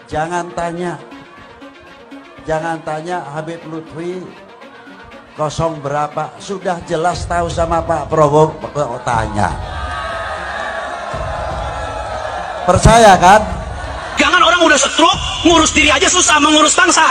Jangan tanya Habib Lutfi kosong berapa, sudah jelas tahu sama Pak Prabowo kok tanya. Percaya kan? Jangan orang udah stroke, ngurus diri aja susah, mengurus bangsa.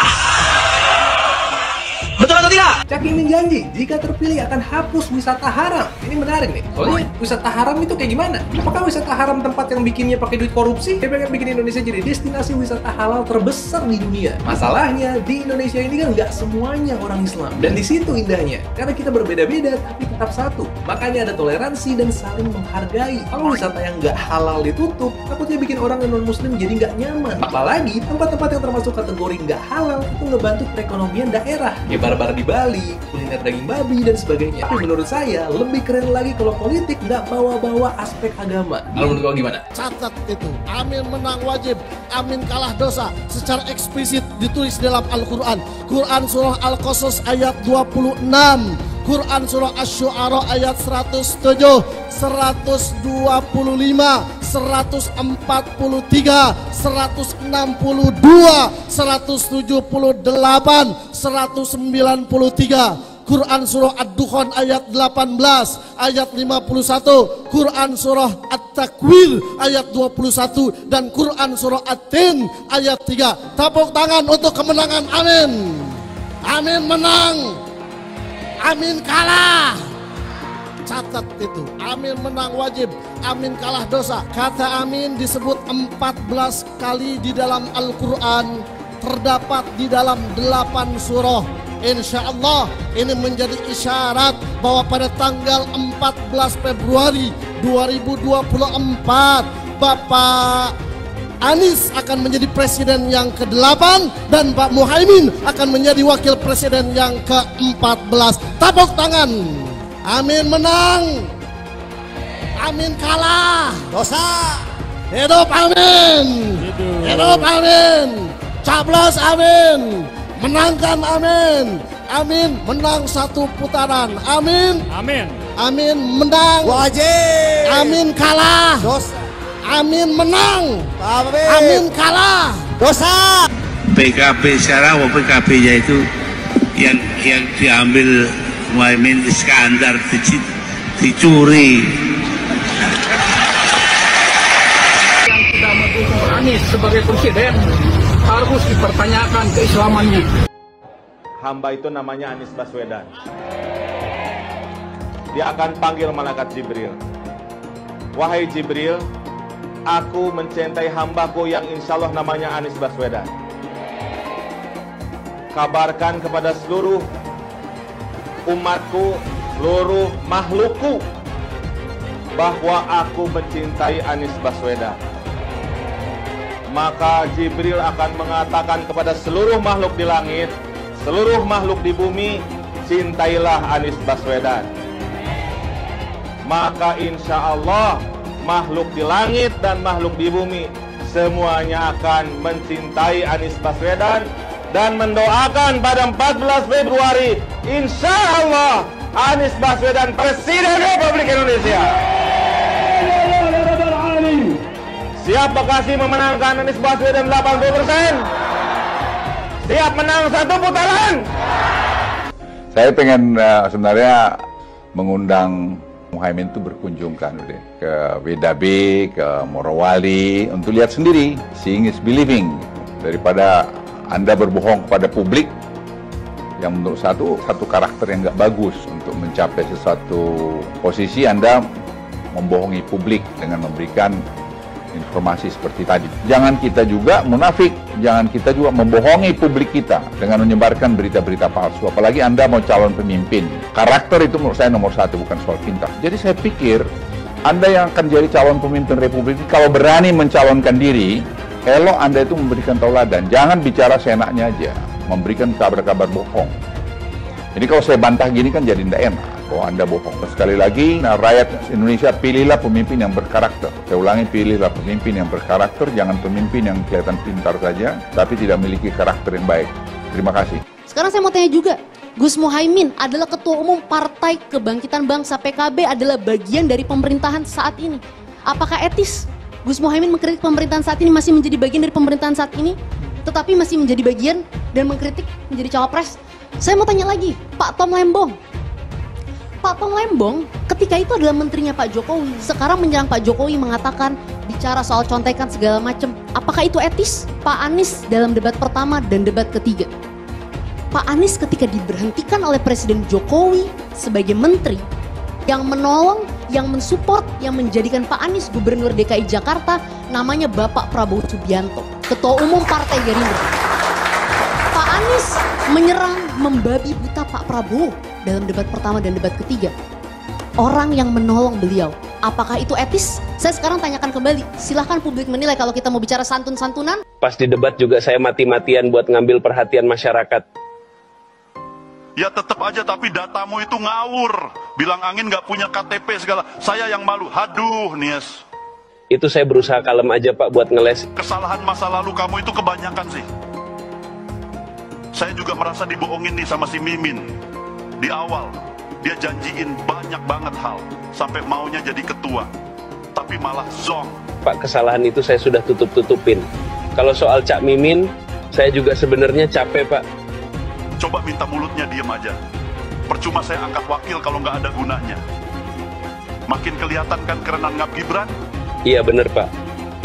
Betul atau tidak? Cak Imin janji jika terpilih akan hapus wisata haram. Ini menarik nih. Soalnya wisata haram itu kayak gimana? Apakah wisata haram tempat yang bikinnya pakai duit korupsi? Dia pengen bikin Indonesia jadi destinasi wisata halal terbesar di dunia. Masalahnya di Indonesia ini kan nggak semuanya orang Islam. Dan di situ indahnya, karena kita berbeda-beda tapi tetap satu. Makanya ada toleransi dan saling menghargai. Kalau wisata yang nggak halal ditutup, takutnya bikin orang non Muslim jadi nggak nyaman. Apalagi tempat-tempat yang termasuk kategori nggak halal itu ngebantu perekonomian daerah. Bar-bar di Bali, kuliner daging babi, dan sebagainya. Tapi menurut saya, lebih keren lagi kalau politik nggak bawa-bawa aspek agama. Kalau menurut lo gimana? Catat itu, amin menang wajib, amin kalah dosa. Secara eksplisit ditulis dalam Al-Quran. Quran surah Al-Qasas ayat 26. Quran surah Asy-Syu'ara ayat 107, 125, 143, 162, 178, 193. Quran surah Ad-Dukhan ayat 18, ayat 51, Quran surah At-Takwir ayat 21, dan Quran surah At-Tin ayat 3. Tepuk tangan untuk kemenangan, amin. Amin menang, amin kalah. Catat itu, amin menang wajib, amin kalah dosa. Kata amin disebut 14 kali di dalam Al-Quran, terdapat di dalam 8 surah. Insya Allah ini menjadi isyarat bahwa pada tanggal 14 Februari 2024 Bapak Anies akan menjadi presiden yang ke-8 dan Pak Muhaimin akan menjadi wakil presiden yang ke-14. Tepuk tangan. Amin menang, amin kalah dosa. Hidup amin, hidup amin, caplos amin, menangkan amin, amin menang 1 putaran, amin, Amin. amin menang wajib, amin kalah dosa, amin menang, amin, amin kalah dosa. PKB sekarang, PKB-nya itu yang diambil Muhaimin Iskandar dicuri. Yang sudah mendukung Anies sebagai presiden harus dipertanyakan keislamannya. Hamba itu namanya Anies Baswedan. Dia akan panggil malaikat Jibril. Wahai Jibril, aku mencintai hambaku yang insya Allah namanya Anies Baswedan. Kabarkan kepada seluruh umatku, seluruh makhlukku, bahwa aku mencintai Anies Baswedan. Maka Jibril akan mengatakan kepada seluruh makhluk di langit, seluruh makhluk di bumi, cintailah Anies Baswedan. Maka insya Allah makhluk di langit dan makhluk di bumi semuanya akan mencintai Anies Baswedan dan mendoakan pada 14 Februari insya Allah Anies Baswedan Presiden Republik Indonesia. Siap Bekasi memenangkan Anies Baswedan 80%? Siap menang 1 putaran? Saya pengen sebenarnya mengundang Muhaimin itu berkunjung kan ke WDB, ke Morowali untuk lihat sendiri, seeing is believing, daripada Anda berbohong kepada publik yang menurut satu karakter yang nggak bagus untuk mencapai sesuatu posisi. Anda membohongi publik dengan memberikan informasi seperti tadi. Jangan kita juga munafik, jangan kita juga membohongi publik kita dengan menyebarkan berita-berita palsu. Apalagi Anda mau calon pemimpin. Karakter itu menurut saya nomor 1, bukan soal pintar. Jadi saya pikir Anda yang akan jadi calon pemimpin Republik ini, kalau berani mencalonkan diri, elok Anda itu memberikan tauladan. Jangan bicara seenaknya aja, memberikan kabar-kabar bohong. Jadi kalau saya bantah gini kan jadi tidak enak bahwa Anda bohong. Sekali lagi, rakyat Indonesia, pilihlah pemimpin yang berkarakter. Saya ulangi, pilihlah pemimpin yang berkarakter, jangan pemimpin yang kelihatan pintar saja, tapi tidak memiliki karakter yang baik. Terima kasih. Sekarang saya mau tanya juga, Gus Muhaimin adalah Ketua Umum Partai Kebangkitan Bangsa PKB, adalah bagian dari pemerintahan saat ini. Apakah etis Gus Muhaimin mengkritik pemerintahan saat ini, masih menjadi bagian dari pemerintahan saat ini, tetapi masih menjadi bagian dan mengkritik menjadi cawapres. Saya mau tanya lagi, Pak Tom Lembong. Pak Tom Lembong ketika itu adalah menterinya Pak Jokowi. Sekarang menyerang Pak Jokowi, mengatakan bicara soal contekan segala macam. Apakah itu etis? Pak Anies dalam debat pertama dan debat ketiga. Pak Anies ketika diberhentikan oleh Presiden Jokowi sebagai menteri, yang menolong, yang mensupport, yang menjadikan Pak Anies Gubernur DKI Jakarta namanya Bapak Prabowo Subianto, Ketua Umum Partai Gerindra. Pak Anies menyerang, membabi buta Pak Prabowo dalam debat pertama dan debat ketiga. Orang yang menolong beliau, apakah itu etis? Saya sekarang tanyakan kembali, silahkan publik menilai. Kalau kita mau bicara santun-santunan. Pas di debat juga saya mati-matian buat ngambil perhatian masyarakat. Ya tetap aja, tapi datamu itu ngawur. Bilang angin nggak punya KTP segala. Saya yang malu. Haduh, Nies. Itu saya berusaha kalem aja Pak buat ngeles. Kesalahan masa lalu kamu itu kebanyakan sih. Saya juga merasa dibohongin nih sama si Mimin. Di awal, dia janjiin banyak banget hal. Sampai maunya jadi ketua. Tapi malah zong. Pak, kesalahan itu saya sudah tutup-tutupin. Kalau soal Cak Mimin, saya juga sebenarnya capek Pak. Coba minta mulutnya diem aja. Percuma saya angkat wakil kalau nggak ada gunanya. Makin kelihatan kan kerenan Ngap Gibran? Iya bener Pak.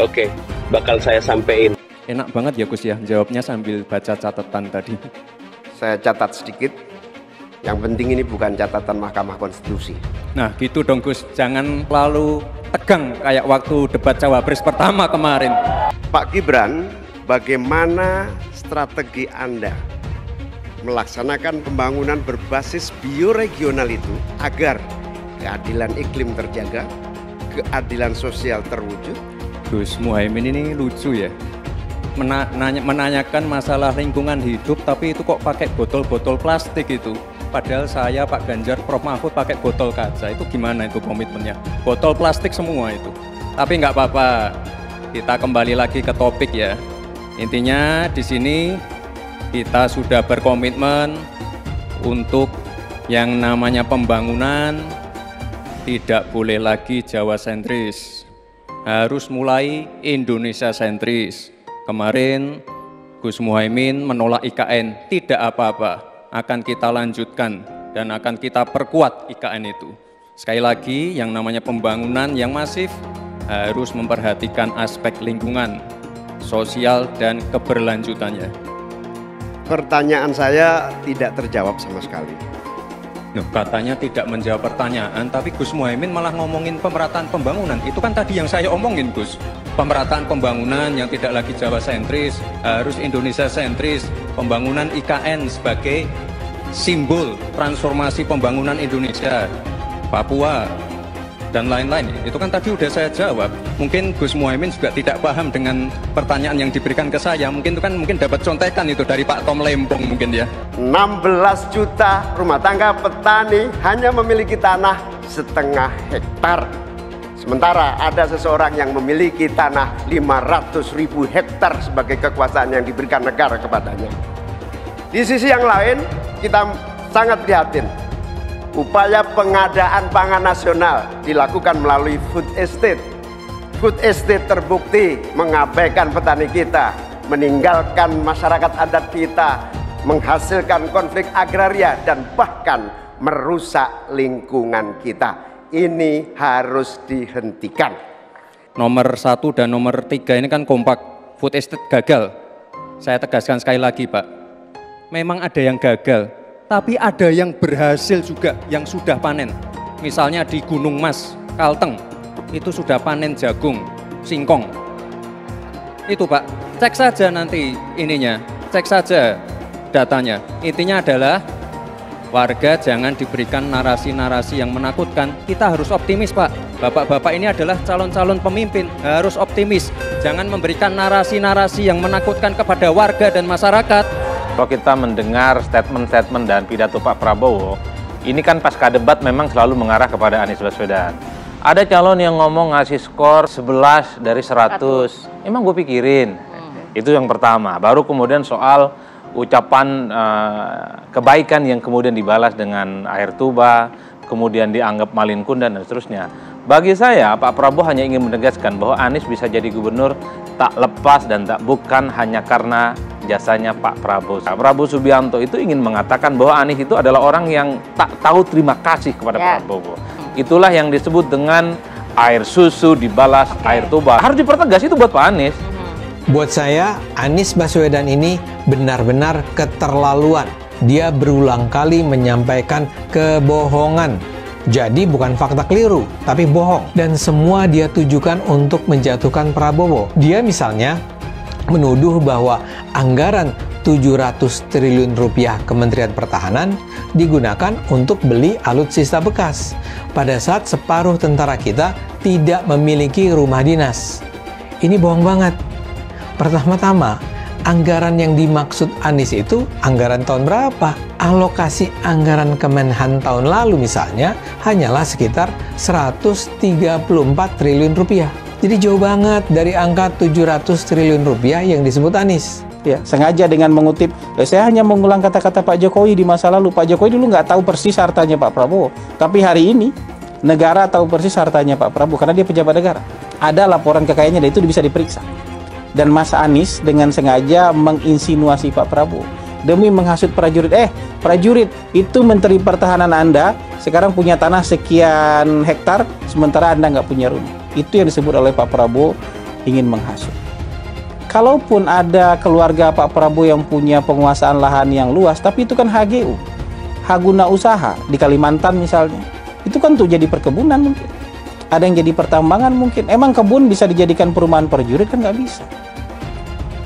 Oke, bakal saya sampein. Enak banget ya Gus ya, jawabnya sambil baca catatan tadi. Saya catat sedikit. Yang penting ini bukan catatan Mahkamah Konstitusi. Nah gitu dong Gus, jangan lalu tegang kayak waktu debat Cawapres pertama kemarin. Pak Gibran, bagaimana strategi Anda melaksanakan pembangunan berbasis bioregional itu agar keadilan iklim terjaga, keadilan sosial terwujud? Gus Muhaimin ini lucu ya, menanyakan masalah lingkungan hidup tapi itu kok pakai botol-botol plastik itu. Padahal saya, Pak Ganjar, Prof Mahfud pakai botol kaca. Itu gimana itu komitmennya? Botol plastik semua itu. Tapi nggak apa-apa, kita kembali lagi ke topik ya. Intinya di sini kita sudah berkomitmen untuk yang namanya pembangunan tidak boleh lagi Jawa sentris, harus mulai Indonesia sentris. Kemarin Gus Muhaimin menolak IKN, tidak apa-apa, akan kita lanjutkan dan akan kita perkuat IKN itu. Sekali lagi, yang namanya pembangunan yang masif harus memperhatikan aspek lingkungan, sosial, dan keberlanjutannya. Pertanyaan saya tidak terjawab sama sekali. Nah, katanya tidak menjawab pertanyaan, tapi Gus Muhaimin malah ngomongin pemerataan pembangunan. Itu kan tadi yang saya omongin, Gus. Pemerataan pembangunan yang tidak lagi Jawa sentris, harus Indonesia sentris. Pembangunan IKN sebagai simbol transformasi pembangunan Indonesia, Papua, dan lain-lain. Itu kan tadi udah saya jawab. Mungkin Gus Muhaimin juga tidak paham dengan pertanyaan yang diberikan ke saya. Mungkin itu kan dapat contekan itu dari Pak Tom Lembong mungkin ya. 16 juta rumah tangga petani hanya memiliki tanah setengah hektar. Sementara ada seseorang yang memiliki tanah 500.000 hektar sebagai kekuasaan yang diberikan negara kepadanya. Di sisi yang lain, kita sangat prihatin. Upaya pengadaan pangan nasional dilakukan melalui food estate. Food estate terbukti mengabaikan petani kita, meninggalkan masyarakat adat kita, menghasilkan konflik agraria, dan bahkan merusak lingkungan kita. Ini harus dihentikan. Nomor 1 dan nomor 3 ini kan kompak. Food estate gagal. Saya tegaskan sekali lagi Pak. Memang ada yang gagal, tapi ada yang berhasil juga, yang sudah panen. Misalnya di Gunung Mas, Kalteng, itu sudah panen jagung, singkong. Itu Pak, cek saja nanti ininya, cek saja datanya. Intinya adalah warga jangan diberikan narasi-narasi yang menakutkan. Kita harus optimis Pak. Bapak-bapak ini adalah calon-calon pemimpin, harus optimis. Jangan memberikan narasi-narasi yang menakutkan kepada warga dan masyarakat. Kalau kita mendengar statement-statement dan pidato Pak Prabowo, ini kan pasca debat memang selalu mengarah kepada Anies Baswedan. Ada calon yang ngomong ngasih skor 11 dari 100. Emang gue pikirin. Itu yang pertama. Baru kemudian soal ucapan kebaikan yang kemudian dibalas dengan air tuba, kemudian dianggap malin kundang dan seterusnya. Bagi saya, Pak Prabowo hanya ingin menegaskan bahwa Anies bisa jadi gubernur tak lepas dan tak bukan hanya karena jasanya Pak Prabowo. Pak Prabowo Subianto itu ingin mengatakan bahwa Anies itu adalah orang yang tak tahu terima kasih kepada Prabowo. Itulah yang disebut dengan air susu dibalas air tuba. Harus dipertegas itu buat Pak Anies. Buat saya, Anies Baswedan ini benar-benar keterlaluan. Dia berulang kali menyampaikan kebohongan. Jadi bukan fakta keliru, tapi bohong. Dan semua dia tujukan untuk menjatuhkan Prabowo. Dia misalnya menuduh bahwa anggaran 700 triliun rupiah Kementerian Pertahanan digunakan untuk beli alutsista bekas. Pada saat separuh tentara kita tidak memiliki rumah dinas. Ini bohong banget. Pertama-tama, anggaran yang dimaksud Anies itu anggaran tahun berapa? Alokasi anggaran Kemenhan tahun lalu misalnya hanyalah sekitar 134 triliun rupiah. Jadi jauh banget dari angka 700 triliun rupiah yang disebut Anies. Ya, sengaja dengan mengutip, saya hanya mengulang kata-kata Pak Jokowi di masa lalu. Pak Jokowi dulu nggak tahu persis hartanya Pak Prabowo. Tapi hari ini, negara tahu persis hartanya Pak Prabowo karena dia pejabat negara. Ada laporan kekayaannya dan itu bisa diperiksa. Dan Mas Anies dengan sengaja menginsinuasi Pak Prabowo demi menghasut prajurit. Prajurit, itu Menteri Pertahanan Anda sekarang punya tanah sekian hektar, sementara Anda nggak punya rumah. Itu yang disebut oleh Pak Prabowo ingin menghasut. Kalaupun ada keluarga Pak Prabowo yang punya penguasaan lahan yang luas, tapi itu kan HGU, hak guna usaha di Kalimantan misalnya, itu kan untuk jadi perkebunan mungkin. Ada yang jadi pertambangan mungkin. Emang kebun bisa dijadikan perumahan prajurit kan nggak bisa.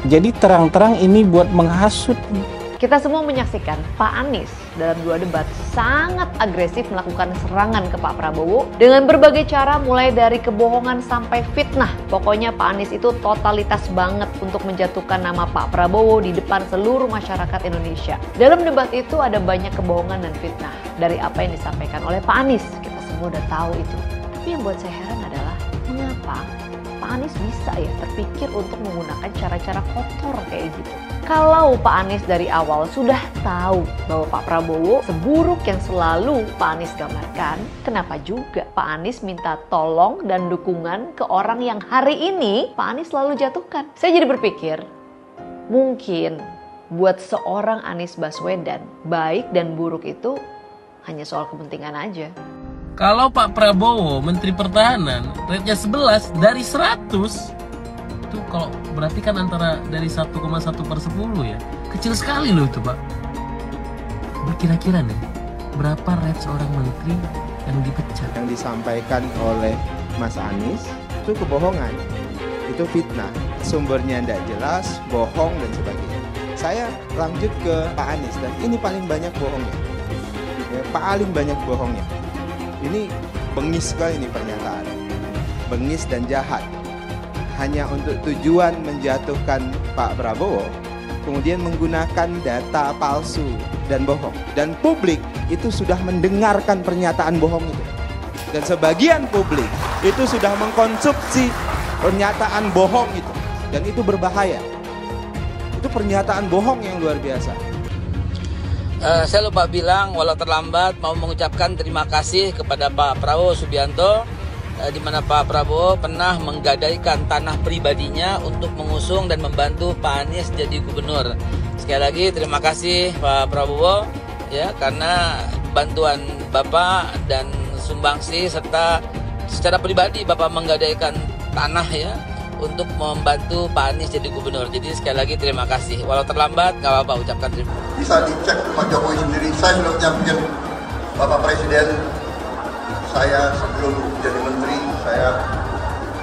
Jadi terang-terang ini buat menghasut. Kita semua menyaksikan Pak Anies dalam 2 debat sangat agresif melakukan serangan ke Pak Prabowo dengan berbagai cara mulai dari kebohongan sampai fitnah. Pokoknya Pak Anies itu totalitas banget untuk menjatuhkan nama Pak Prabowo di depan seluruh masyarakat Indonesia. Dalam debat itu ada banyak kebohongan dan fitnah dari apa yang disampaikan oleh Pak Anies. Kita semua udah tahu itu. Tapi yang buat saya heran adalah mengapa Pak Anies bisa ya terpikir untuk menggunakan cara-cara kotor kayak gitu. Kalau Pak Anies dari awal sudah tahu bahwa Pak Prabowo seburuk yang selalu Pak Anies gambarkan, kenapa juga Pak Anies minta tolong dan dukungan ke orang yang hari ini Pak Anies selalu jatuhkan? Saya jadi berpikir, mungkin buat seorang Anies Baswedan, baik dan buruk itu hanya soal kepentingan aja. Kalau Pak Prabowo Menteri Pertahanan rate-nya 11 dari 100, itu kalau berarti kan antara dari 1,1/10 ya, kecil sekali loh itu Pak. Kira-kira nih berapa rate seorang menteri yang dipecat? Yang disampaikan oleh Mas Anies itu kebohongan, itu fitnah, sumbernya tidak jelas, bohong dan sebagainya. Saya lanjut ke Pak Anies dan ini paling banyak bohongnya, ya, paling banyak bohongnya. Ini bengis sekali ini pernyataan, bengis dan jahat. Hanya untuk tujuan menjatuhkan Pak Prabowo, kemudian menggunakan data palsu dan bohong. Dan publik itu sudah mendengarkan pernyataan bohong itu. Dan sebagian publik itu sudah mengkonsumsi pernyataan bohong itu. Dan itu berbahaya. Itu pernyataan bohong yang luar biasa. Saya lupa bilang, walau terlambat, mau mengucapkan terima kasih kepada Pak Prabowo Subianto, di mana Pak Prabowo pernah menggadaikan tanah pribadinya untuk mengusung dan membantu Pak Anies jadi gubernur. Sekali lagi terima kasih Pak Prabowo ya, karena bantuan Bapak dan sumbangsi serta secara pribadi Bapak menggadaikan tanah ya untuk membantu Pak Anies jadi gubernur. Jadi sekali lagi terima kasih. Walau terlambat, nggak apa-apa, ucapkan terima kasih. Bisa dicek Pak Jokowi sendiri. Saya sudah menyampaikan Bapak Presiden, saya sebelum jadi menteri, saya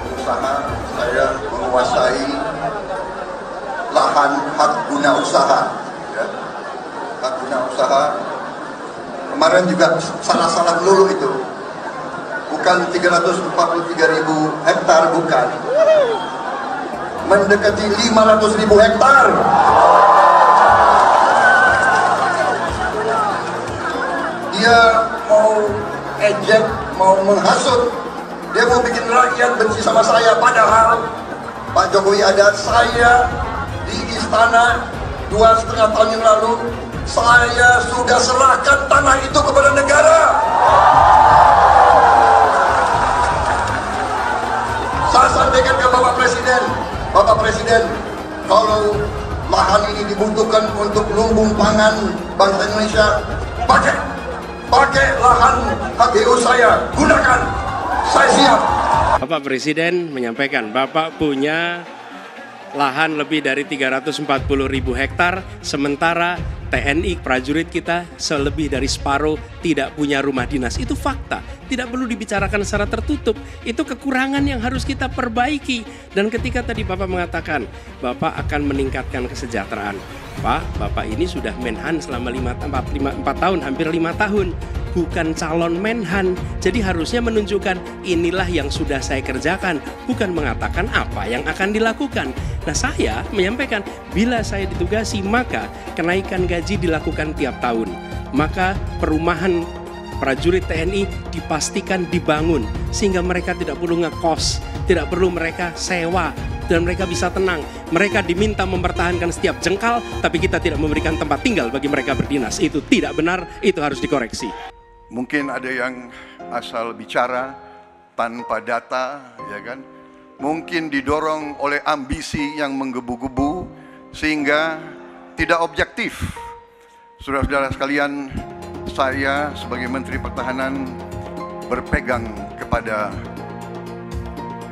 berusaha, saya menguasai lahan hak guna usaha. Ya. Hak guna usaha. Kemarin juga salah-salah melulu itu. Bukan 343.000 hektar, bukan. Mendekati 500.000 hektar. Dia mau ejek, mau menghasut, dia mau bikin rakyat benci sama saya. Padahal Pak Jokowi ada saya di istana 2,5 tahun yang lalu, saya sudah serahkan tanah itu kepada negara. Bapak Presiden, kalau lahan ini dibutuhkan untuk lumbung pangan bangsa Indonesia, pakai lahan HGU saya, gunakan, saya siap. Bapak Presiden menyampaikan, Bapak punya lahan lebih dari 340.000 hektar, sementara TNI prajurit kita selebih dari separuh tidak punya rumah dinas. Itu fakta, tidak perlu dibicarakan secara tertutup. Itu kekurangan yang harus kita perbaiki. Dan ketika tadi Bapak mengatakan Bapak akan meningkatkan kesejahteraan, Pak, Bapak ini sudah Menhan selama 4 tahun, hampir 5 tahun, bukan calon Menhan. Jadi harusnya menunjukkan inilah yang sudah saya kerjakan, bukan mengatakan apa yang akan dilakukan. Nah, saya menyampaikan bila saya ditugasi maka kenaikan gaji dilakukan tiap tahun. Maka perumahan prajurit TNI dipastikan dibangun sehingga mereka tidak perlu ngekos, tidak perlu mereka sewa, dan mereka bisa tenang. Mereka diminta mempertahankan setiap jengkal, tapi kita tidak memberikan tempat tinggal bagi mereka berdinas. Itu tidak benar, itu harus dikoreksi. Mungkin ada yang asal bicara tanpa data, ya kan? Mungkin didorong oleh ambisi yang menggebu-gebu sehingga tidak objektif. Saudara-saudara sekalian, saya sebagai Menteri Pertahanan berpegang kepada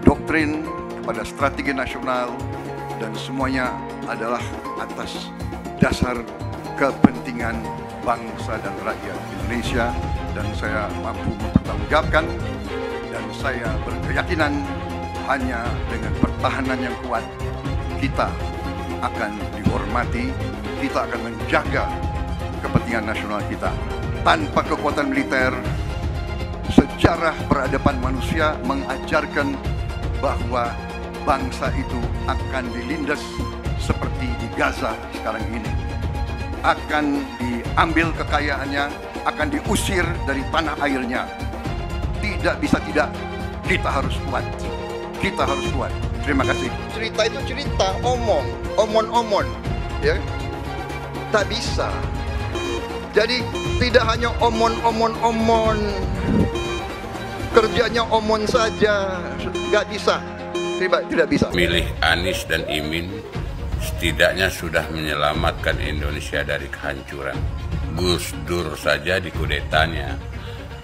doktrin, kepada strategi nasional, dan semuanya adalah atas dasar kepentingan bangsa dan rakyat Indonesia, dan saya mampu mempertanggungjawabkan, dan saya berkeyakinan hanya dengan pertahanan yang kuat kita akan dihormati, kita akan menjaga kepentingan nasional kita. Tanpa kekuatan militer, sejarah peradaban manusia mengajarkan bahwa bangsa itu akan dilindas seperti di Gaza sekarang ini. Akan diambil kekayaannya, akan diusir dari tanah airnya. Tidak bisa tidak, kita harus kuat. Kita harus kuat. Terima kasih. Cerita itu cerita, omon, ya, tak bisa. Jadi tidak hanya omon, kerjanya omon saja, nggak bisa, tidak bisa. Milih Anies dan Imin setidaknya sudah menyelamatkan Indonesia dari kehancuran. Gus Dur saja dikudetanya,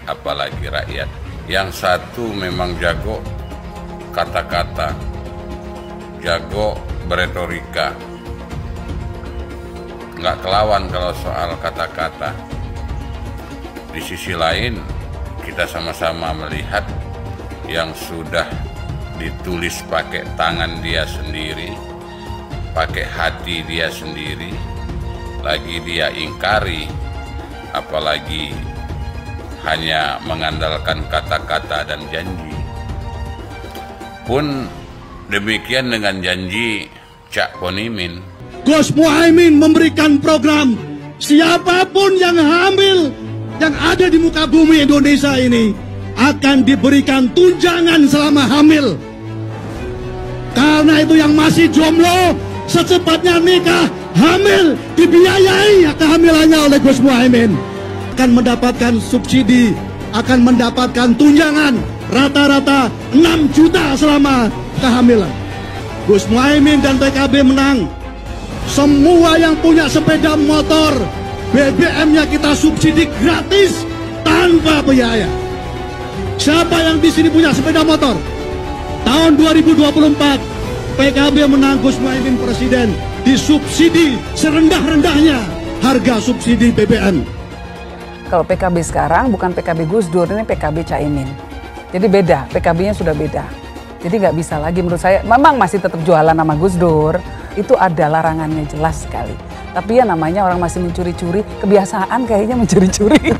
apalagi rakyat. Yang satu memang jago kata-kata, jago beretorika, nggak kelawan kalau soal kata-kata. Di sisi lain, kita sama-sama melihat yang sudah ditulis pakai tangan dia sendiri, pakai hati dia sendiri, lagi dia ingkari, apalagi hanya mengandalkan kata-kata dan janji. Pun demikian dengan janji Cak Ponimin. Gus Muhaimin memberikan program siapapun yang hamil yang ada di muka bumi Indonesia ini akan diberikan tunjangan selama hamil. Karena itu yang masih jomblo secepatnya nikah, hamil, dibiayai kehamilannya oleh Gus Muhaimin. Akan mendapatkan subsidi, akan mendapatkan tunjangan rata-rata 6 juta selama kehamilan. Gus Muhaimin dan PKB menang. Semua yang punya sepeda motor, BBM-nya kita subsidi gratis tanpa biaya. Siapa yang di sini punya sepeda motor? Tahun 2024 PKB menang, Gus Muhaimin presiden, disubsidi serendah-rendahnya harga subsidi BBM. Kalau PKB sekarang bukan PKB Gus Dur, ini PKB Caimin. Jadi beda, PKB-nya sudah beda. Jadi nggak bisa lagi menurut saya, memang masih tetap jualan nama Gus Dur, itu ada larangannya jelas sekali. Tapi ya namanya orang masih mencuri-curi, kebiasaan kayaknya mencuri-curi.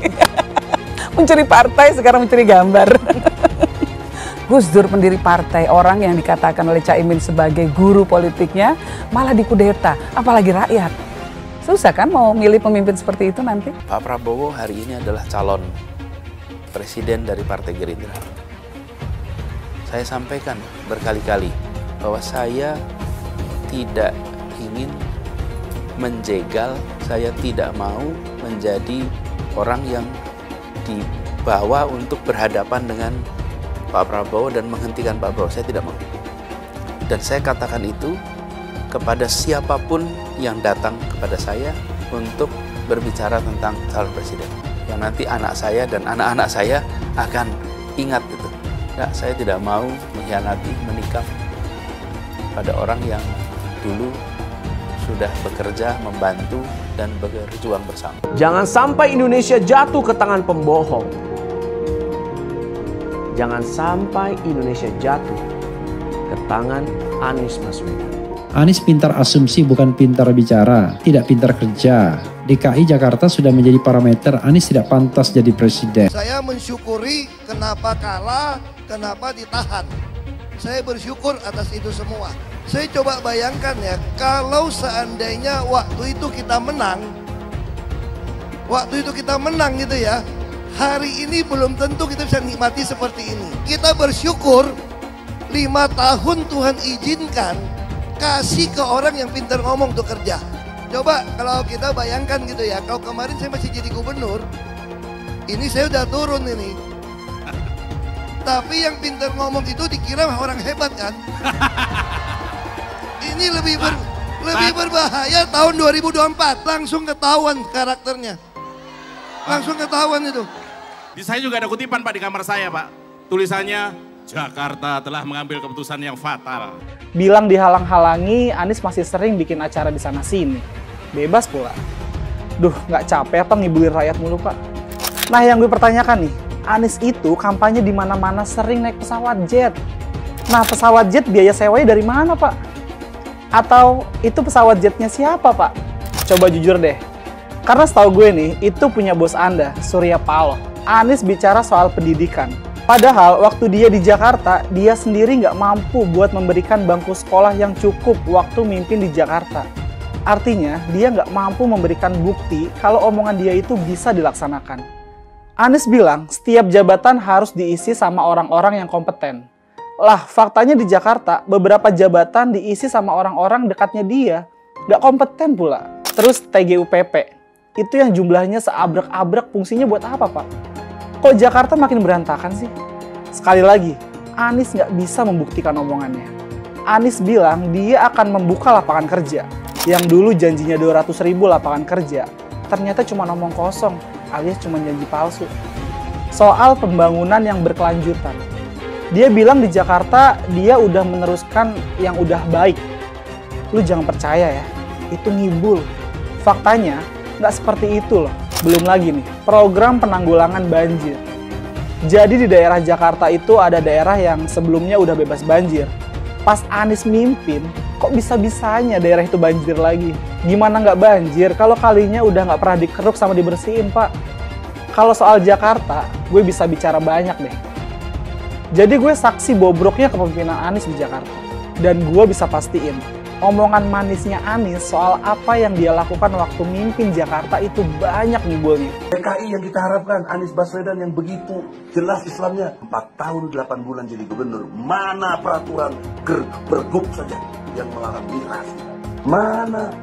Mencuri partai, sekarang mencuri gambar. Gus Dur pendiri partai, orang yang dikatakan oleh Caimin sebagai guru politiknya, malah dikudeta, apalagi rakyat. Susah kan mau milih pemimpin seperti itu nanti? Pak Prabowo hari ini adalah calon presiden dari Partai Gerindra. Saya sampaikan berkali-kali bahwa saya tidak ingin menjegal, saya tidak mau menjadi orang yang dibawa untuk berhadapan dengan Pak Prabowo dan menghentikan Pak Prabowo. Saya tidak mau. Dan saya katakan itu kepada siapapun yang datang kepada saya untuk berbicara tentang calon presiden. Yang nanti anak saya dan anak-anak saya akan ingat itu. Enggak, saya tidak mau mengkhianati, menikam pada orang yang dulu sudah bekerja, membantu, dan berjuang bersama. Jangan sampai Indonesia jatuh ke tangan pembohong. Jangan sampai Indonesia jatuh ke tangan Anies Baswedan. Anies pintar asumsi bukan pintar bicara, tidak pintar kerja. DKI Jakarta sudah menjadi parameter Anies tidak pantas jadi presiden. Saya mensyukuri kenapa kalah, kenapa ditahan. Saya bersyukur atas itu semua. Saya coba bayangkan ya, kalau seandainya waktu itu kita menang gitu ya, hari ini belum tentu kita bisa nikmati seperti ini. Kita bersyukur 5 tahun Tuhan izinkan kasih ke orang yang pintar ngomong untuk kerja. Coba kalau kita bayangkan gitu ya, kalau kemarin saya masih jadi gubernur, ini saya udah turun ini. Tapi yang pintar ngomong itu dikira orang hebat kan? Ini lebih berbahaya tahun 2024, langsung ketahuan karakternya. Langsung ketahuan itu. Di saya juga ada kutipan Pak di kamar saya Pak. Tulisannya, Jakarta telah mengambil keputusan yang fatal. Bilang dihalang-halangi, Anies masih sering bikin acara di sana-sini. Bebas pula. Duh, nggak capek apa ngibulin rakyat mulu, Pak? Nah, yang gue pertanyakan nih, Anies itu kampanye di mana-mana sering naik pesawat jet. Nah, pesawat jet biaya sewanya dari mana, Pak? Atau itu pesawat jetnya siapa, Pak? Coba jujur deh. Karena setahu gue nih, itu punya bos Anda, Surya Paloh. Anies bicara soal pendidikan. Padahal waktu dia di Jakarta, dia sendiri nggak mampu buat memberikan bangku sekolah yang cukup waktu mimpin di Jakarta. Artinya, dia nggak mampu memberikan bukti kalau omongan dia itu bisa dilaksanakan. Anies bilang, setiap jabatan harus diisi sama orang-orang yang kompeten. Lah, faktanya di Jakarta, beberapa jabatan diisi sama orang-orang dekatnya dia. Nggak kompeten pula. Terus TGUPP, itu yang jumlahnya seabrek-abrek, fungsinya buat apa, Pak? Kok Jakarta makin berantakan sih? Sekali lagi, Anies nggak bisa membuktikan omongannya. Anies bilang dia akan membuka lapangan kerja. Yang dulu janjinya 200.000 lapangan kerja, ternyata cuma ngomong kosong, alias cuma janji palsu. Soal pembangunan yang berkelanjutan. Dia bilang di Jakarta dia udah meneruskan yang udah baik. Lu jangan percaya ya, itu ngibul. Faktanya nggak seperti itu loh. Belum lagi nih, program penanggulangan banjir. Jadi di daerah Jakarta itu ada daerah yang sebelumnya udah bebas banjir. Pas Anies mimpin, kok bisa-bisanya daerah itu banjir lagi? Gimana nggak banjir kalau kalinya udah nggak pernah dikeruk sama dibersihin, Pak? Kalau soal Jakarta, gue bisa bicara banyak deh. Jadi gue saksi bobroknya kepemimpinan Anies di Jakarta. Dan gue bisa pastiin, omongan manisnya Anies soal apa yang dia lakukan waktu mimpin Jakarta itu banyak ngibulnya. DKI yang kita harapkan, Anies Baswedan yang begitu jelas Islamnya. 4 tahun 8 bulan jadi gubernur. Mana peraturan pergub saja yang melarang miras? Mana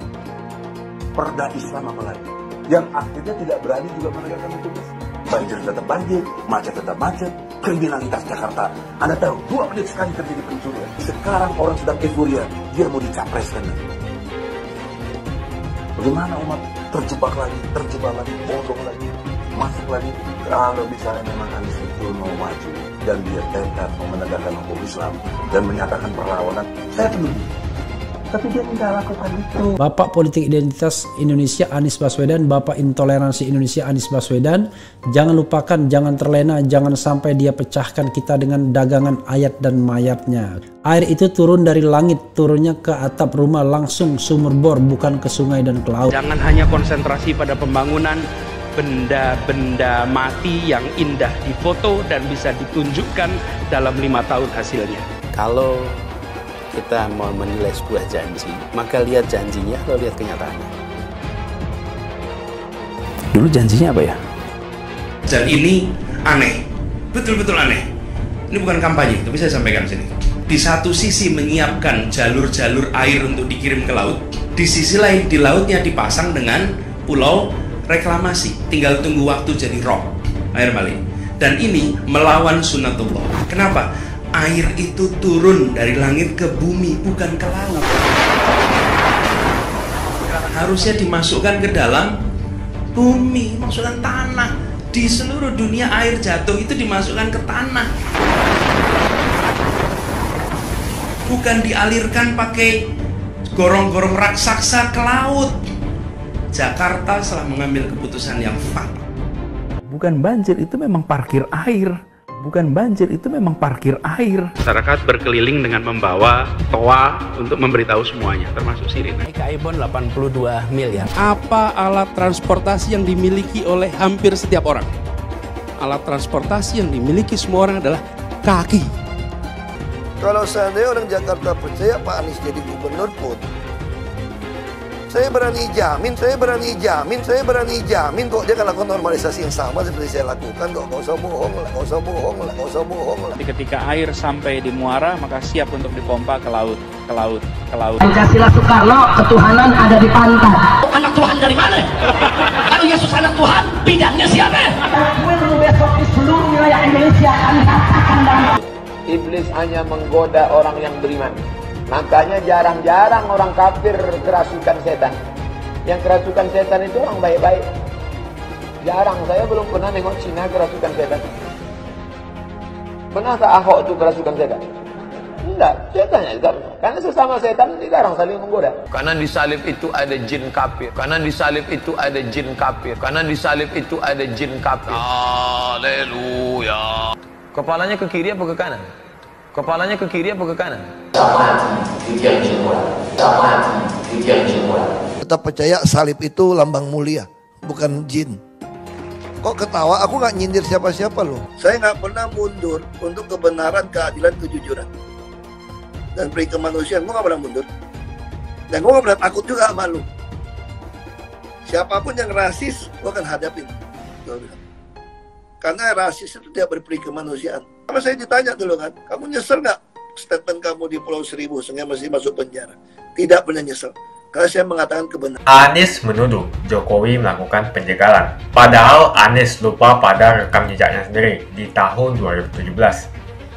perda Islam apalagi? Yang akhirnya tidak berani juga menegakkan hukum Islam. Banjir tetap banjir, macet tetap macet, kriminalitas Jakarta. Anda tahu, 2 menit sekali terjadi pencurian. Sekarang orang sedang euforia, dia mau dicapreskan. Bagaimana umat terjebak lagi, bodoh lagi, masuk lagi. Kalau misalnya memang Anies itu mau maju dan dia tekad mau menegakkan hukum Islam dan menyatakan perlawanan, saya penuh. Tapi dia tidak lakukan itu. Bapak politik identitas Indonesia Anies Baswedan, Bapak intoleransi Indonesia Anies Baswedan. Jangan lupakan, jangan terlena, jangan sampai dia pecahkan kita dengan dagangan ayat dan mayatnya. Air itu turun dari langit, turunnya ke atap rumah langsung sumur bor, bukan ke sungai dan ke laut. Jangan hanya konsentrasi pada pembangunan benda-benda mati yang indah difoto dan bisa ditunjukkan dalam 5 tahun hasilnya. Kalau kita mau menilai sebuah janji, maka lihat janjinya atau lihat kenyataannya. Dulu janjinya apa ya? Dan ini aneh, betul-betul aneh. Ini bukan kampanye, tapi saya sampaikan sini. Di satu sisi menyiapkan jalur-jalur air untuk dikirim ke laut, di sisi lain di lautnya dipasang dengan pulau reklamasi, tinggal tunggu waktu jadi rob, air malih. Dan ini melawan sunatullah. Kenapa? Air itu turun dari langit ke bumi, bukan ke laut. Harusnya dimasukkan ke dalam bumi, masukkan tanah. Di seluruh dunia air jatuh itu dimasukkan ke tanah. Bukan dialirkan pakai gorong-gorong raksasa ke laut. Jakarta telah mengambil keputusan yang fatal. Bukan banjir, itu memang parkir air. Bukan banjir, itu memang parkir air. Masyarakat berkeliling dengan membawa toa untuk memberitahu semuanya, termasuk sirine. Ibon 82 miliar. Apa alat transportasi yang dimiliki oleh hampir setiap orang? Alat transportasi yang dimiliki semua orang adalah kaki. Kalau seandainya orang Jakarta percaya Pak Anies jadi gubernur pun, saya berani jamin kok dia akan lakukan normalisasi yang sama seperti saya lakukan kok. Nggak usah bohong lah. Ketika air sampai di muara, maka siap untuk dipompa ke laut. Pancasila Soekarno, ketuhanan ada di pantai. Anak Tuhan dari mana? Kalau Yesus anak Tuhan, bidangnya siapa? Besok di seluruh wilayah Indonesia akan katakan dalam. Iblis hanya menggoda orang yang beriman. Makanya jarang-jarang orang kafir kerasukan setan. Yang kerasukan setan itu orang baik-baik. Jarang, saya belum pernah nengok Cina kerasukan setan. Pernahkah Ahok itu kerasukan setan? Enggak, setannya juga. Karena sesama setan jarang saling menggoda. Karena di salib itu ada jin kafir. Haleluya. Kepalanya ke kiri apa ke kanan? Kita percaya salib itu lambang mulia, bukan jin. Kok ketawa? Aku nggak nyindir siapa-siapa loh. Saya nggak pernah mundur untuk kebenaran, keadilan, kejujuran, dan peri kemanusiaan. Gue nggak pernah mundur. Dan gue nggak pernah takut juga sama lu. Siapapun yang rasis, gue akan hadapin. Karena rasis itu tidak berperi kemanusiaan. Sama saya ditanya dulu kan, kamu nyesel nggak statement kamu di Pulau Seribu sehingga masih masuk penjara? Tidak pernah nyesel. Karena saya mengatakan kebenaran. Anies menuduh Jokowi melakukan penjagalan. Padahal Anies lupa pada rekam jejaknya sendiri di tahun 2017,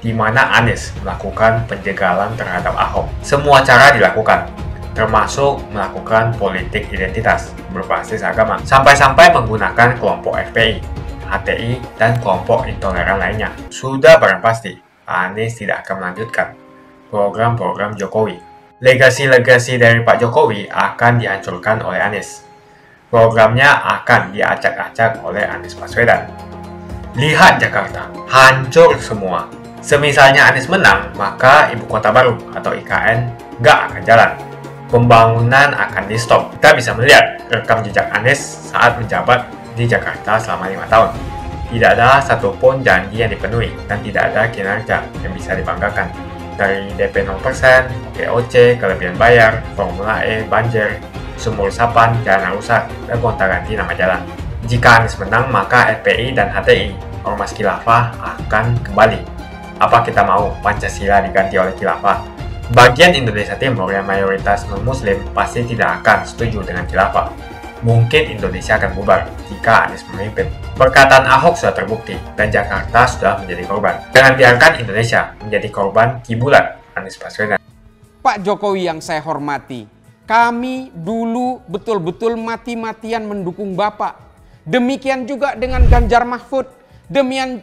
di mana Anies melakukan penjagalan terhadap Ahok. Semua cara dilakukan, termasuk melakukan politik identitas berbasis agama, sampai-sampai menggunakan kelompok FPI, HTI, dan kelompok intoleran lainnya. Sudah barang pasti, Anies tidak akan melanjutkan program-program Jokowi. Legasi-legasi dari Pak Jokowi akan dihancurkan oleh Anies. Programnya akan diacak-acak oleh Anies Baswedan. Lihat Jakarta, hancur semua. Semisalnya Anies menang, maka Ibu Kota Baru atau IKN nggak akan jalan. Pembangunan akan di-stop. Kita bisa melihat rekam jejak Anies saat menjabat di Jakarta selama 5 tahun. Tidak ada satupun janji yang dipenuhi dan tidak ada kinerja yang bisa dibanggakan. Dari DP 0%, GOC, kelebihan bayar, Formula E, banjir, sumur resapan, jalan rusak, dan gonta-ganti nama jalan. Jika Anies menang, maka FPI dan HTI, Ormas Khilafah, akan kembali. Apa kita mau Pancasila diganti oleh Khilafah? Bagian Indonesia Timur yang mayoritas non-muslim pasti tidak akan setuju dengan Khilafah. Mungkin Indonesia akan bubar jika Anies memimpin. Perkataan Ahok sudah terbukti dan Jakarta sudah menjadi korban. Jangan biarkan Indonesia menjadi korban kibulan Anies Baswedan. Pak Jokowi yang saya hormati, kami dulu betul-betul mati-matian mendukung Bapak. Demikian juga dengan Ganjar Mahfud,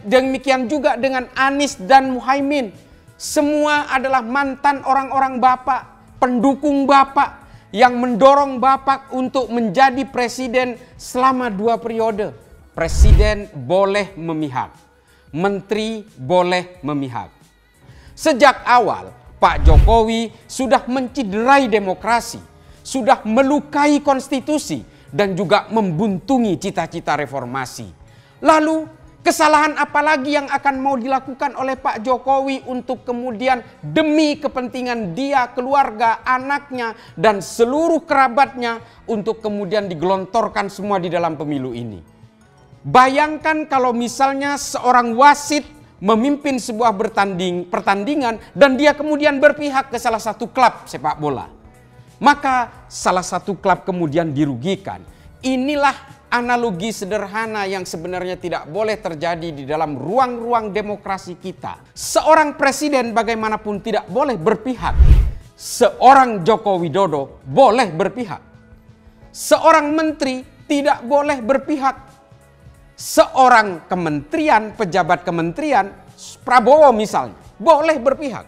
demikian juga dengan Anies dan Muhaimin. Semua adalah mantan orang-orang Bapak, pendukung Bapak, yang mendorong Bapak untuk menjadi presiden selama 2 periode. Presiden boleh memihak, menteri boleh memihak. Sejak awal, Pak Jokowi sudah menciderai demokrasi, sudah melukai konstitusi, dan juga membuntungi cita-cita reformasi. Lalu, kesalahan apa lagi yang akan mau dilakukan oleh Pak Jokowi untuk kemudian demi kepentingan dia, keluarga, anaknya, dan seluruh kerabatnya untuk kemudian digelontorkan semua di dalam pemilu ini? Bayangkan kalau misalnya seorang wasit memimpin sebuah pertandingan dan dia kemudian berpihak ke salah satu klub sepak bola. Maka salah satu klub kemudian dirugikan. Inilah analogi sederhana yang sebenarnya tidak boleh terjadi di dalam ruang-ruang demokrasi kita. Seorang presiden bagaimanapun tidak boleh berpihak. Seorang Joko Widodo boleh berpihak. Seorang menteri tidak boleh berpihak. Seorang kementerian, pejabat kementerian, Prabowo misalnya, boleh berpihak.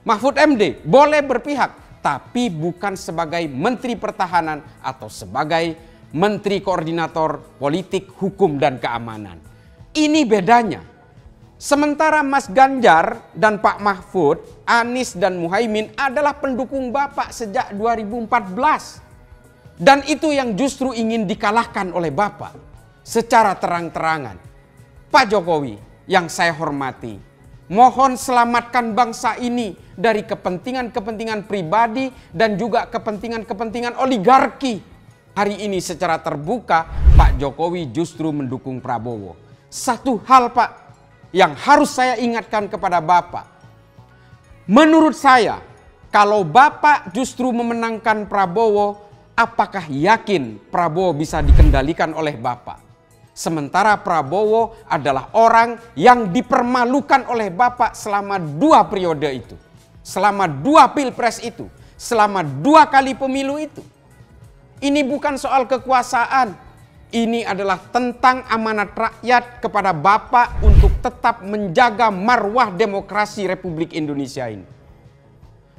Mahfud MD boleh berpihak, tapi bukan sebagai menteri pertahanan atau sebagai menteri koordinator politik, hukum, dan keamanan. Ini bedanya. Sementara Mas Ganjar dan Pak Mahfud, Anies dan Muhaimin adalah pendukung Bapak sejak 2014. Dan itu yang justru ingin dikalahkan oleh Bapak secara terang-terangan. Pak Jokowi yang saya hormati, mohon selamatkan bangsa ini dari kepentingan-kepentingan pribadi dan juga kepentingan-kepentingan oligarki. Hari ini secara terbuka Pak Jokowi justru mendukung Prabowo. Satu hal Pak yang harus saya ingatkan kepada Bapak. Menurut saya, kalau Bapak justru memenangkan Prabowo, apakah yakin Prabowo bisa dikendalikan oleh Bapak? Sementara Prabowo adalah orang yang dipermalukan oleh Bapak selama 2 periode itu. Selama 2 pilpres itu. Selama 2 kali pemilu itu. Ini bukan soal kekuasaan. Ini adalah tentang amanat rakyat kepada Bapak untuk tetap menjaga marwah demokrasi Republik Indonesia ini.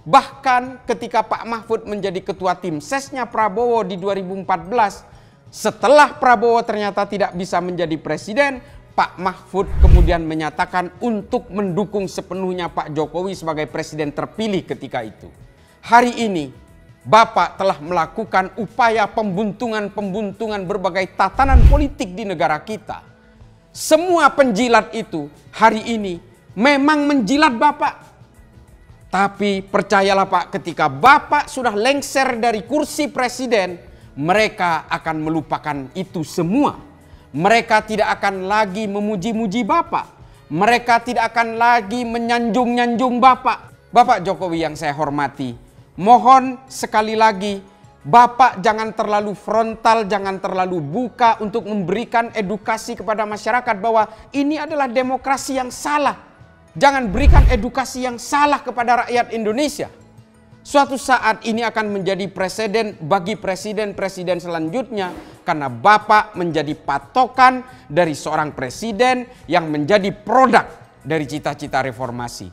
Bahkan ketika Pak Mahfud menjadi ketua tim sesnya Prabowo di 2014, setelah Prabowo ternyata tidak bisa menjadi presiden, Pak Mahfud kemudian menyatakan untuk mendukung sepenuhnya Pak Jokowi sebagai presiden terpilih ketika itu. Hari ini Bapak telah melakukan upaya pembuntungan berbagai tatanan politik di negara kita. Semua penjilat itu hari ini memang menjilat Bapak. Tapi percayalah Pak, ketika Bapak sudah lengser dari kursi presiden, mereka akan melupakan itu semua. Mereka tidak akan lagi memuji-muji Bapak. Mereka tidak akan lagi menyanjung-nyanjung Bapak. Bapak Jokowi yang saya hormati, mohon sekali lagi Bapak jangan terlalu frontal, jangan terlalu buka untuk memberikan edukasi kepada masyarakat bahwa ini adalah demokrasi yang salah. Jangan berikan edukasi yang salah kepada rakyat Indonesia. Suatu saat ini akan menjadi presiden bagi presiden-presiden selanjutnya karena Bapak menjadi patokan dari seorang presiden yang menjadi produk dari cita-cita reformasi.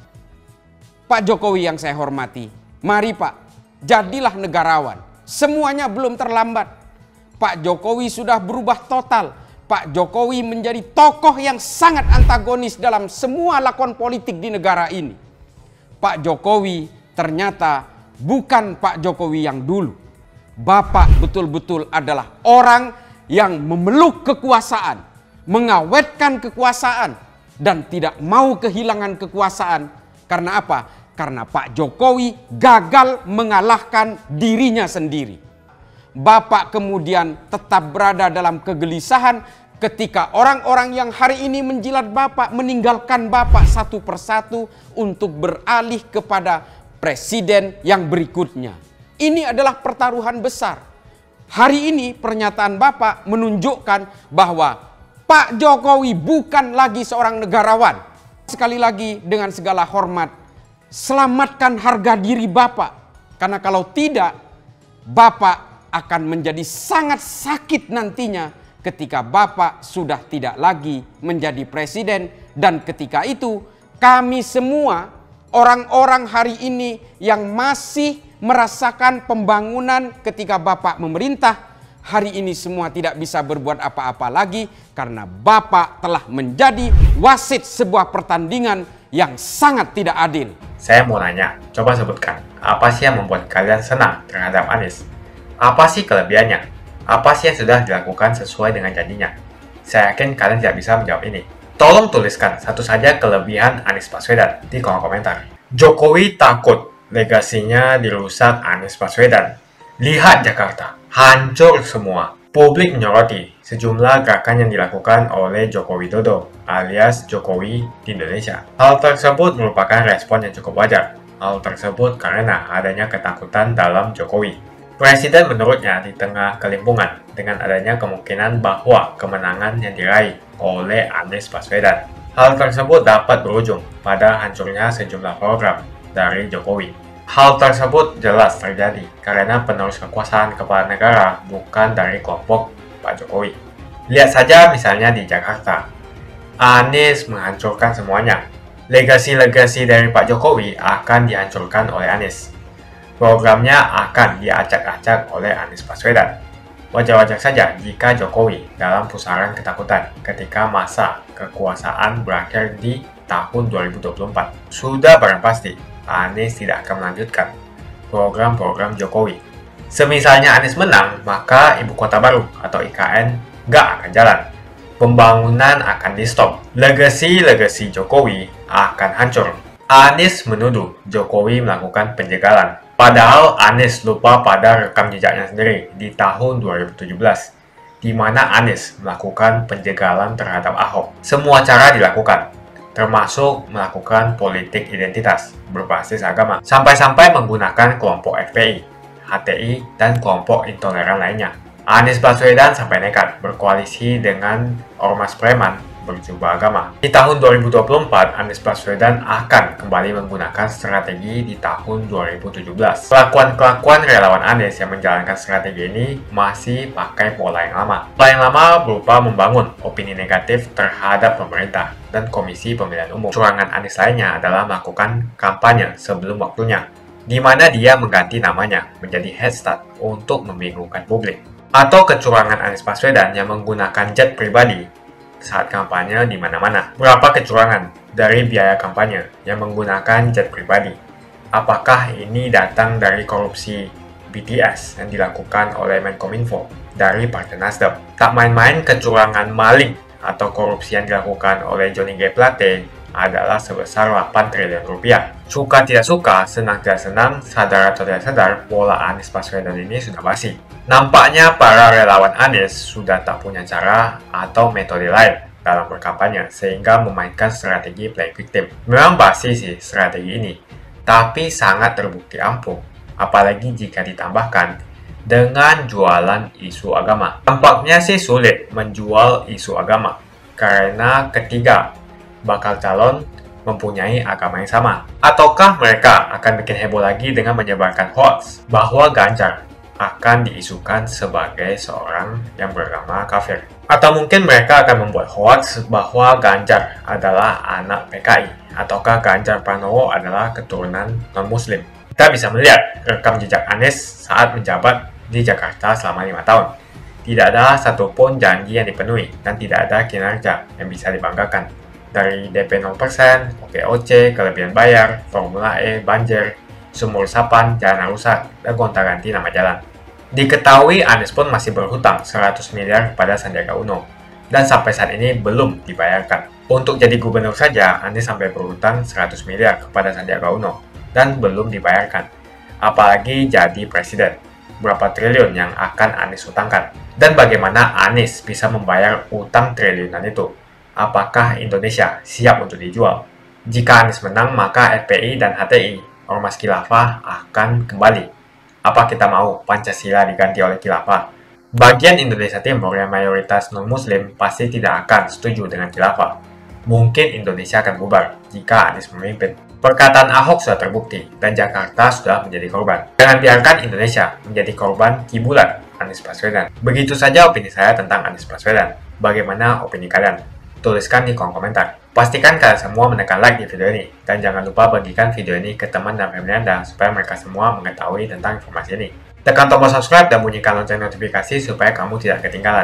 Pak Jokowi yang saya hormati, mari Pak, jadilah negarawan. Semuanya belum terlambat. Pak Jokowi sudah berubah total. Pak Jokowi menjadi tokoh yang sangat antagonis dalam semua lakon politik di negara ini. Pak Jokowi ternyata bukan Pak Jokowi yang dulu. Bapak betul-betul adalah orang yang memeluk kekuasaan, mengawetkan kekuasaan, dan tidak mau kehilangan kekuasaan. Karena apa? Karena Pak Jokowi gagal mengalahkan dirinya sendiri. Bapak kemudian tetap berada dalam kegelisahan ketika orang-orang yang hari ini menjilat Bapak meninggalkan Bapak satu persatu untuk beralih kepada presiden yang berikutnya. Ini adalah pertaruhan besar. Hari ini pernyataan Bapak menunjukkan bahwa Pak Jokowi bukan lagi seorang negarawan. Sekali lagi dengan segala hormat, selamatkan harga diri Bapak. Karena kalau tidak, Bapak akan menjadi sangat sakit nantinya ketika Bapak sudah tidak lagi menjadi presiden. Dan ketika itu kami semua orang-orang hari ini yang masih merasakan pembangunan ketika Bapak memerintah, hari ini semua tidak bisa berbuat apa-apa lagi karena Bapak telah menjadi wasit sebuah pertandingan yang sangat tidak adil. Saya mau nanya, coba sebutkan, apa sih yang membuat kalian senang terhadap Anies? Apa sih kelebihannya? Apa sih yang sudah dilakukan sesuai dengan janjinya? Saya yakin kalian tidak bisa menjawab ini. Tolong tuliskan satu saja kelebihan Anies Baswedan di kolom komentar. Jokowi takut legasinya dirusak Anies Baswedan. Lihat Jakarta, hancur semua. Publik menyoroti sejumlah gerakan yang dilakukan oleh Joko Widodo alias Jokowi di Indonesia. Hal tersebut merupakan respon yang cukup wajar. Hal tersebut karena adanya ketakutan dalam Jokowi. Presiden menurutnya di tengah kelimpungan dengan adanya kemungkinan bahwa kemenangan yang diraih oleh Anies Baswedan. Hal tersebut dapat berujung pada hancurnya sejumlah program dari Jokowi. Hal tersebut jelas terjadi karena penerus kekuasaan kepala negara bukan dari kelompok Pak Jokowi. Lihat saja misalnya di Jakarta. Anies menghancurkan semuanya. Legasi-legasi dari Pak Jokowi akan dihancurkan oleh Anies. Programnya akan diacak-acak oleh Anies Baswedan. Wajar-wajar saja jika Jokowi dalam pusaran ketakutan ketika masa kekuasaan berakhir di tahun 2024. Sudah barang pasti, Anies tidak akan melanjutkan program-program Jokowi. Semisalnya Anies menang, maka Ibu Kota Baru atau IKN nggak akan jalan. Pembangunan akan di-stop. Legasi-legasi Jokowi akan hancur. Anies menuduh Jokowi melakukan penjagalan. Padahal Anies lupa pada rekam jejaknya sendiri di tahun 2017, di mana Anies melakukan penjagalan terhadap Ahok. Semua cara dilakukan, termasuk melakukan politik identitas berbasis agama, sampai-sampai menggunakan kelompok FPI, HTI, dan kelompok intoleran lainnya. Anies Baswedan sampai nekat berkoalisi dengan ormas preman berjubah agama. Di tahun 2024, Anies Baswedan akan kembali menggunakan strategi di tahun 2017. Kelakuan-kelakuan relawan Anies yang menjalankan strategi ini masih pakai pola yang lama. Pola yang lama berupa membangun opini negatif terhadap pemerintah dan Komisi Pemilihan Umum. Curangan Anies lainnya adalah melakukan kampanye sebelum waktunya, di mana dia mengganti namanya menjadi head start untuk membingungkan publik. Atau kecurangan Anies Baswedan yang menggunakan jet pribadi saat kampanye di mana-mana. Berapa kecurangan dari biaya kampanye yang menggunakan jet pribadi? Apakah ini datang dari korupsi BTS yang dilakukan oleh Menkominfo dari Partai Nasdem? Tak main-main kecurangan maling atau korupsi yang dilakukan oleh Johnny G. Plate adalah sebesar 8 triliun rupiah. Suka tidak suka, senang tidak senang, sadar atau tidak sadar, pola Anies Baswedan ini sudah basi. Nampaknya para relawan Anies sudah tak punya cara atau metode lain dalam berkampanye sehingga memainkan strategi play victim. Memang basi sih strategi ini, tapi sangat terbukti ampuh, apalagi jika ditambahkan dengan jualan isu agama. Tampaknya sih sulit menjual isu agama, karena ketiga bakal calon mempunyai agama yang sama. Ataukah mereka akan bikin heboh lagi dengan menyebarkan hoax bahwa Ganjar akan diisukan sebagai seorang yang beragama kafir? Atau mungkin mereka akan membuat hoax bahwa Ganjar adalah anak PKI, ataukah Ganjar Pranowo adalah keturunan non-muslim? Kita bisa melihat rekam jejak Anies saat menjabat di Jakarta selama 5 tahun. Tidak ada satupun janji yang dipenuhi dan tidak ada kinerja yang bisa dibanggakan. Dari DP 0%, OKOC, kelebihan bayar, Formula E, banjir, sumur resapan, jalan rusak, dan gonta-ganti nama jalan. Diketahui Anies pun masih berhutang 100 miliar kepada Sandiaga Uno, dan sampai saat ini belum dibayarkan. Untuk jadi gubernur saja, Anies sampai berhutang 100 miliar kepada Sandiaga Uno, dan belum dibayarkan. Apalagi jadi presiden, berapa triliun yang akan Anies hutangkan? Dan bagaimana Anies bisa membayar utang triliunan itu? Apakah Indonesia siap untuk dijual? Jika Anies menang, maka FPI dan HTI, Ormas Khilafah, akan kembali. Apa kita mau Pancasila diganti oleh Khilafah? Bagian Indonesia Timur yang mayoritas non-muslim pasti tidak akan setuju dengan Khilafah. Mungkin Indonesia akan bubar jika Anies memimpin. Perkataan Ahok sudah terbukti dan Jakarta sudah menjadi korban. Jangan biarkan Indonesia menjadi korban kibulan Anies Baswedan. Begitu saja opini saya tentang Anies Baswedan. Bagaimana opini kalian? Tuliskan di kolom komentar. Pastikan kalian semua menekan like di video ini. Dan jangan lupa bagikan video ini ke teman dan family Anda supaya mereka semua mengetahui tentang informasi ini. Tekan tombol subscribe dan bunyikan lonceng notifikasi supaya kamu tidak ketinggalan.